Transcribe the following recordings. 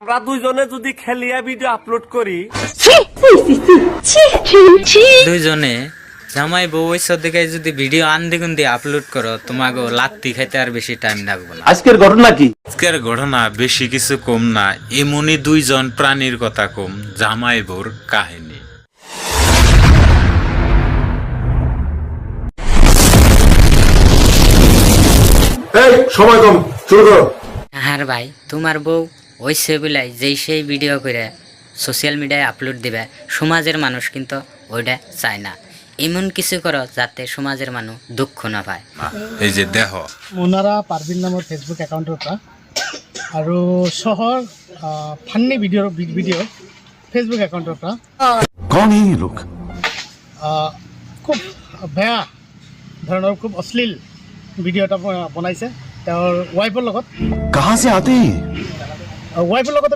আমরা দুইজনে যদি খেলিয়া ভিডিও আপলোড করি, দুইজনে জামাই বউ ওই দিকে যদি ভিডিও আন্দি গুন্দি আপলোড করো, তোমাকে লাত্তি খাইতে আর বেশি টাইম লাগবে না। আজকের ঘটনা কি? আজকের ঘটনা বেশি কিছু কম না, এমনই দুইজন প্রাণীর কথা কম, জামাই বউর কাহিনী। এই সময় কম, শুরু করো। আর ভাই তোমার বউ ওই সেগুলাই যেই সেই ভিডিও করে সোশ্যাল মিডিয়ায় আপলোড দিবে, সমাজের মানুষ কিন্তু ওইটা চায় না। এমন কিছু করো যাতে সমাজের মানুষ দুঃখ না পায়। এই যে দেহ ওনারা পারভিন নামৰ ফেচবুক একাউণ্টৰ পৰা আৰু চহৰ ফান্নি ভিডিঅ' ফেচবুক একাউণ্টৰ পৰা कौन है ये लोग? খুব বেয়া ধৰণৰ খুব অশ্লীল ভিডিঅ' এটা বনাইছে তেওঁৰ ৱাইফৰ লগত। कहाँ से आते हैं? ৱাইফৰ লগতে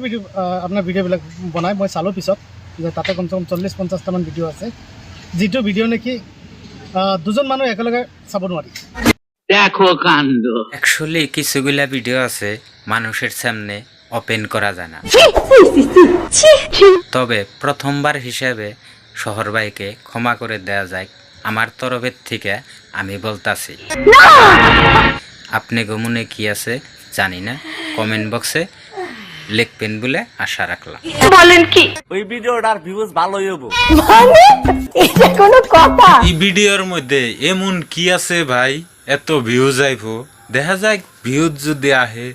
আপোনাৰ ভিডিঅ'বিলাক বনাই। মই চালোঁ পিছত যে তাতে কমচে কম 40-50টামান ভিডিঅ' আছে, যিটো ভিডিঅ' নেকি দুজন মানুহ একেলগে চাব নোৱাৰি। অ্যাকচুয়ালি কিছুগুলা ভিডিও আছে মানুষের সামনে ওপেন করা যায় না, তবে প্রথমবার হিসেবে শহর ভাইকে ক্ষমা করে দেয়া যায় আমার তরফের থেকে। আমি বলতাছি, আপনি গমনে কি আছে জানি না, কমেন্ট বক্সে লিখবেন বলে আশা রাখলাম। ওই ভিডিওটার ভিউজ ভালোই হবো। এই ভিডিওর মধ্যে এমন কি আছে ভাই এত ভিউজ আইবো? দেখা যায় ভিউজ যদি আহে